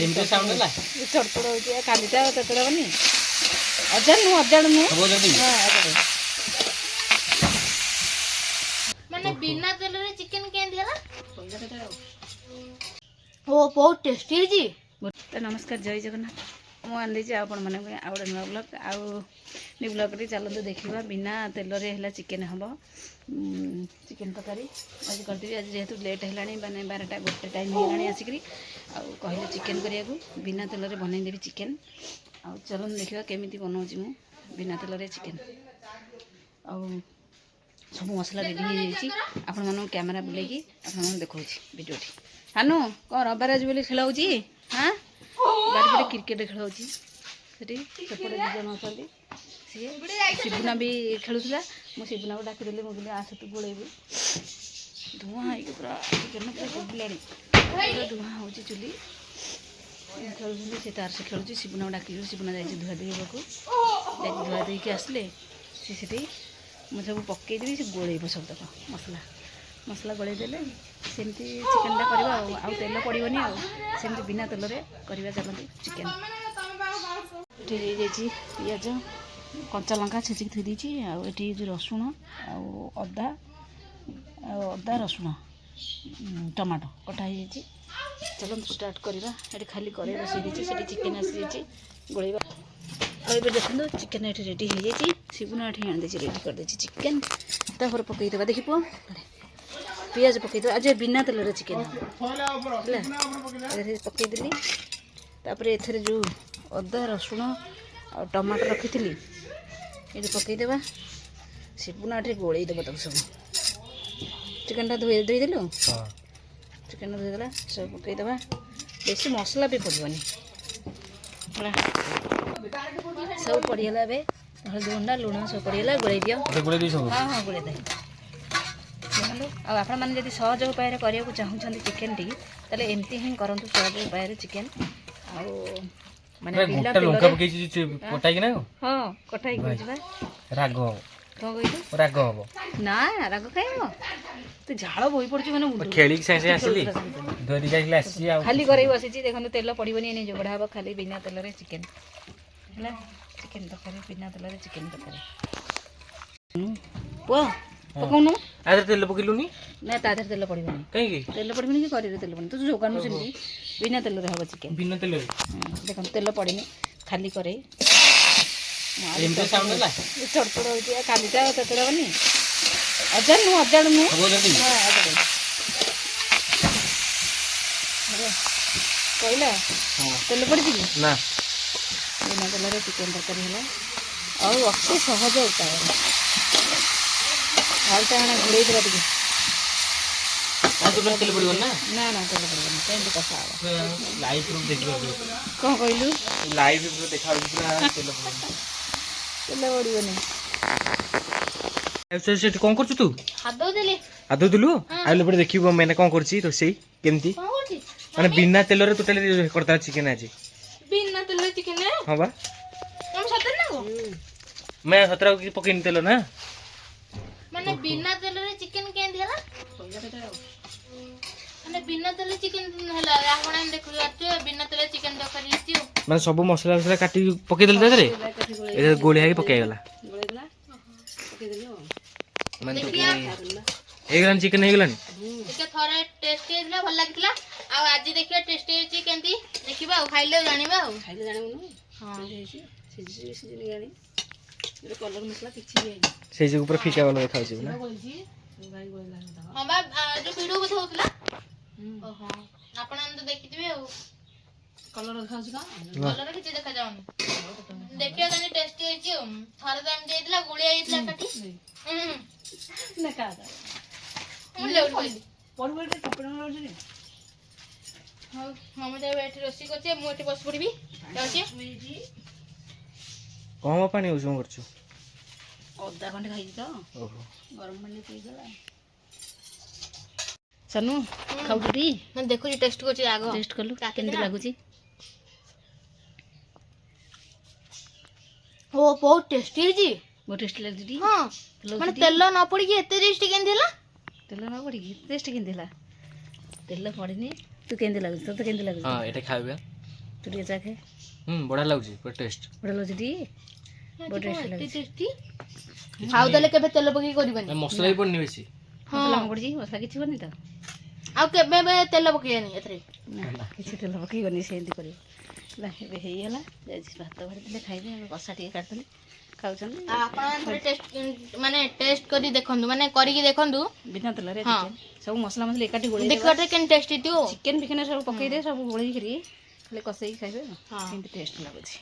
ଏମିତି ସାଉଣ୍ଡ ହେଲା ଚଡ଼ଚଡ଼ ହେଉଛି କାଲିଟା ଚଡ଼ଚଡ଼ ହେବନି ଅଜାଣ ନୁହଁ ହବ ଯଦି ମାନେ ବିନା ତେଲରେ ଚିକେନ କେମିତି ହେଲା? ଓ ବହୁତ ଟେଷ୍ଟି ହେଇଛି। ନମସ୍କାର, ଜୟ ଜଗନ୍ନାଥ। ମୁଁ ଆଣିଦେଇଛି ଆପଣମାନେ ଆଉ ଗୋଟେ ନୂଆ ବ୍ଲଗ୍। ଆଉ ନ୍ୟୁ ବ୍ଲଗ୍ରେ ଚାଲନ୍ତୁ ଦେଖିବା ବିନା ତେଲରେ ହେଲା ଚିକେନ୍ ହେବ। ଚିକେନ୍ ତରକାରୀ ଆଜି କରିଦେବି। ଆଜି ଯେହେତୁ ଲେଟ୍ ହେଲାଣି, ମାନେ 12ଟା 1 ଟାଇମ୍ ହେଇଗଲାଣି ଆସିକିରି, ଆଉ କହିଲେ ଚିକେନ୍ କରିବାକୁ, ବିନା ତେଲରେ ବନେଇଦେବି ଚିକେନ୍। ଆଉ ଚାଲନ୍ତୁ ଦେଖିବା କେମିତି ବନାଉଛି ମୁଁ ବିନା ତେଲରେ ଚିକେନ୍। ଆଉ ସବୁ ମସଲା ରେଡ଼ି ହେଇଯାଇଛି। ଆପଣମାନଙ୍କୁ କ୍ୟାମେରା ବୁଲେଇକି ଆପଣମାନଙ୍କୁ ଦେଖାଉଛି ଭିଡ଼ିଓଟି। ହାନୁ କ'ଣ ରବିବାର ଆଜି ବୋଲି ଖେଳ ହେଉଛି? ହାଁ, ବାରିପଟେ କ୍ରିକେଟ୍ ଖେଳ ହେଉଛି। ସେଠି ସେପଟେ 2 ଜଣ ଅଛନ୍ତି। ସିଏ ଶିବୁନା ବି ଖେଳୁଥିଲା। ମୁଁ ଶିବୁନାକୁ ଡାକିଦେଲି, ମୁଁ କହିଲି ଆସେ ତୁ ଗୋଳେଇବୁ। ଧୂଆଁ ହେଇକି ପୁରା ଚିକେନ୍ ପୁରା ଗୋଳିଲାଣି, ପୁରା ଧୂଆଁ ହେଉଛି ଚୁଲି। ଖେଳୁଛନ୍ତି, ସେ ତାର ସେ ଖେଳୁଛି। ଶିବୁନାକୁ ଡାକିଲି, ଶିବୁନା ଯାଇଛି ଧୁଆଧୁଇ ହେବାକୁ। ଯାଇକି ଧୁଆ ଦେଇକି ଆସିଲେ ସେ ସେଠି ମୁଁ ସବୁ ପକେଇଦେବି, ସେ ଗୋଳେଇବ ସବୁତକ ମସଲା ଗୋଳେଇ ଦେଲେ ସେମିତି ଚିକେନ୍ଟା କରିବା। ଆଉ ତେଲ ପଡ଼ିବନି, ଆଉ ସେମିତି ବିନା ତେଲରେ କରିବା। ଚାଲନ୍ତୁ ଚିକେନ୍। ଏଠି ହେଇଯାଇଛି ପିଆଜ କଞ୍ଚା ଲଙ୍କା ଛେଚିକି ଥୋଇ ଦେଇଛି। ଆଉ ଏଠି ହେଉଛି ରସୁଣ ଆଉ ଅଦା ରସୁଣ ଟମାଟୋ କଟା ହେଇଯାଇଛି। ଚାଲନ୍ତୁ ଷ୍ଟାର୍ଟ କରିବା। ଏଠି ଖାଲି କରେଇ ବସେଇ ଦେଇଛି, ସେଠି ଚିକେନ୍ ଆସିଯାଇଛି ଗୋଳେଇବା। ଆଉ ଏବେ ଦେଖନ୍ତୁ ଚିକେନ୍ ଏଠି ରେଡ଼ି ହେଇଯାଇଛି। ଶିବୁନା ଏଠି ଆଣିଦେଇଛି, ରେଡ଼ି କରିଦେଇଛି ଚିକେନ୍। ତାପରେ ପକାଇଦେବା, ଦେଖି ପୁଅ, ପିଆଜ ପକାଇଦେବା। ଆଜି ବିନା ତେଲରେ ଚିକେନ୍ ହେଲା, ଏଥିରେ ପକାଇଦେଲି। ତାପରେ ଏଥିରେ ଯେଉଁ ଅଦା ରସୁଣ ଆଉ ଟମାଟୋ ରଖିଥିଲି ଏଠି ପକାଇଦେବା। ଶିବୁନା ଏଠି ଗୋଳେଇ ଦେବ ତାକୁ ସବୁ। ଚିକେନ୍ଟା ଧୋଇଦେଲୁ, ଚିକେନ୍ଟା ଧୋଇଦେଲା, ସବୁ ପକାଇଦେବା। ବେଶୀ ମସଲା ବି ପଡ଼ିବନି ହେଲା। ସବୁ ପଡ଼ିଗଲା। ଏବେ ହଳଦୀ ଗୁଣ୍ଡ ଲୁଣ ସବୁ ପଡ଼ିଗଲା। ଗୋଳେଇ ଦିଅ। ହଁ ଗୋଳେଇ ଦେ। ଦେଖନ୍ତୁ, ଆଉ ଆପଣମାନେ ଯଦି ସହଜ ଉପାୟରେ କରିବାକୁ ଚାହୁଁଛନ୍ତି ଚିକେନ୍ଟି, ତାହେଲେ ଏମିତି ହିଁ କରନ୍ତୁ, ସହଜ ଉପାୟରେ ଚିକେନ୍। ଆଉ ମାନେ ବିନା ତେଲରେ ହଁ କଟା ହେଇକି ଯିବା। ରାଗ କ'ଣ କହିଲୁ? ରାଗ ହବ ନା, ରାଗ କାଇଁ ହବ? ତୁ ଝାଳ ବୋହି ପଡ଼ୁଛି ମାନେ ଖେଳିକି ସାଙ୍ଗେ ଆସିଲି, ଧରି ଯାଇଥିଲି ଆସିଛି। ଆଉ ଖାଲି କରେଇ ବସିଛି। ଦେଖନ୍ତୁ ତେଲ ପଡ଼ିବନି, ଏନେ ଯୋଗଡ଼ା ହେବ ଖାଲି ବିନା ତେଲରେ ଚିକେନ୍ ହେଲା। ଚିକେନ୍ ତରକାରୀ ବିନା ତେଲରେ ଚିକେନ୍ ତରକାରୀ। ପୁଅ ପକଉନୁ। ତେଲ ପକେଇଲୁନି? ନା, ତା ଦେହରେ ତେଲ ପଡ଼ିବନି। କାହିଁକି ତେଲ ପଡ଼ିବନି କି କରେଇରେ ତେଲ ପଡ଼ିବନି? ତୁ ଯୋଗାଣୁ ସେମିତି ବିନା ତେଲରେ ହେବ ଚିକେନ୍। ବିନା ତେଲରେ ଦେଖନ୍ତୁ ତେଲ ପଡ଼ିନି, ଖାଲି କରେଇ। ଏମିତି ସାଉଣ୍ଡ ହେଲା ଚଡ଼ଚଡ଼ ହେଉଛି କାଲିଟା ଚଡ଼ଚଡ଼ ହେବନି? ଅଜାଣ ନୁହଁ ହବ ଯଦି କହିଲା ତେଲ ପଡ଼ିଛି କି? ନା, ବିନା ତେଲରେ ଚିକେନ୍ ତରକାରୀ ହେଲା। ଆଉ ଅତି ସହଜ ଉପାୟରେ ହାଲଟା ଆଣେ ଘୋଡ଼େଇ ଦେବା ଟିକେ। ତେଲ ପଡ଼ିବନି ନା? ନା ନା, ତେଲ ପଡ଼ିବନି, ସେମିତି କଷା ହେବ। ଲାଇଭ୍ ଦେଖିବାକୁ କ'ଣ କହିଲୁ? ଲାଇଭ୍ ଦେଖାଯାଉଛି ପୁରା ତେଲ ପଡ଼ିବନି। ତେଲ ପଡ଼ିବନି। ସେଠି କ'ଣ କରୁଛୁ ତୁ? ହାଦଉଥିଲୁ? ଆଇଲେ ପଟେ ଦେଖିବୁ ମାନେ କ'ଣ କରୁଛି ରୋଷେଇ କେମିତି, ମାନେ ବିନା ତେଲରେ ଟୋଟାଲି କରିଦେବା ଚିକେନ୍ ଆଜି। ବିନା ତେଲରେ ଚିକେନ? ହଁ ବା, ତମ ସତରେ ନା? मैं सतरा की पकेन तेल ना माने बिना तेल रे चिकन केंदी हला माने बिना तेल चिकन हला आपण देखु आते बिना तेल चिकन द करी दियो माने सब मसला मसला काटी पके देल तारे ए गोली हाई पके गेला पके देलो माने तो एगलान चिकन हेगलान देखा थोड़ा टेस्ट हेला भल लागतला आ आज देखियो टेस्ट हेची केंती देखिबा खाइले जानिबा खाइले जानिबो हां हेची सिजि गानी ये कलर मसला किछि भी से जे ऊपर फीका वाला देखा छी ना हां बा जो वीडियो बता होतला ओहो आपण तो देखिथिबे कलर देखा छी का कलर किछि देखा जाउनी देखियो गानी टेस्ट हेची थोड़ा टाइम देइतला गुळी आइतला काठी ना का ମୁଁ ଲେଉଟି ପଡିବଟେ ଚପଡ଼ ନଉଛି ହଉ ମାମା ଯାଇ ଏଠି ରୋଷେଇ କରୁଛି ମୁଁ ଏଠି ବସି ପଡ଼ିବି ଯାଉଛି କମ ପାଣି ଉଷୁମ କରୁଛୁ ଅଦା ଖଣ୍ଡେ ଖାଇଛି ତ ଓହୋ ଗରମ ପାଣି ପିଇଦେଲା ସନୁ ଖାଉଛୁ ଟି ମୁଁ ଦେଖୁଛି ଟେଷ୍ଟ କରୁଛି ଆଗ ଟେଷ୍ଟ କଲୁ କେମିତି ଲାଗୁଛି ଓ ବହୁତ ଟେଷ୍ଟି ହେଇଛି ବହୁତ ଟେଷ୍ଟି ଲାଗୁଛି ଟି ହଁ ମାନେ ତେଲ ନ ପଡ଼ିକି ଏତେ ଟେଷ୍ଟି କେମିତି ହେଲା ତେଲ ନ ପଡ଼ିକି ଟେଷ୍ଟ କେମିତି ହେଲା ତେଲ ପଡ଼ିନି ତୁ କେମିତି ଲାଗୁଛି ତତେ କେମିତି ଲାଗୁଛି ହଁ ଏଟା ଖାଇବା ତୁ ଟିକେ ଚାଖେ ବଢିଆ ଲାଗୁଛି ପୁରା ଟେଷ୍ଟ। ବଢ଼ିଆ ଲାଗୁଛି ଟି ବହୁତ ଟେଷ୍ଟ ଏତେ ଲାଗୁଛି। ଟେଷ୍ଟି। ଆଉ ତାହେଲେ କେବେ ତେଲ ପକେଇ କରିବନି। ମସଲା ବି ପଡୁନି ବେଶୀ। ମସଲା କ'ଣ ପଡ଼ିଛି ମସଲା କିଛି ବନି ତ ଆଉ କେବେ ଏବେ ତେଲ ପକେଇବାନି ଏଥିରେ। ନା କିଛି ତେଲ ପକେଇବନି ସେମିତି କରିବ ହେଲା। ଏବେ ହେଇଗଲା ଯାଇଛି ଭାତ ବାଢ଼ିଥିଲେ ଖାଇବେ ଆମେ କଷା ଟିକେ କାଟିଦେଲେ ଖାଉଛନ୍ତି। ଆଉ ଆପଣ ଥରେ ଟେଷ୍ଟ କରି ଦେଖନ୍ତୁ ମାନେ କରିକି ଦେଖନ୍ତୁ ବିନା ତେଲରେ ହଁ। ଚିକେନ୍ ସବୁ ମସଲା ମସଲା ଏକାଠି ଗୋଳେଇ ଦେଖିବାଟା କେମିତି ଟେଷ୍ଟି ଥିବ। ଚିକେନ୍ ଫିକେନ୍ ସବୁ ପକେଇଦେବେ ସବୁ ଗୋଳେଇକିରି ଖାଲି କଷେଇକି ଖାଇବେ ହଁ। କେମିତି ଟେଷ୍ଟ ଲାଗୁଛି।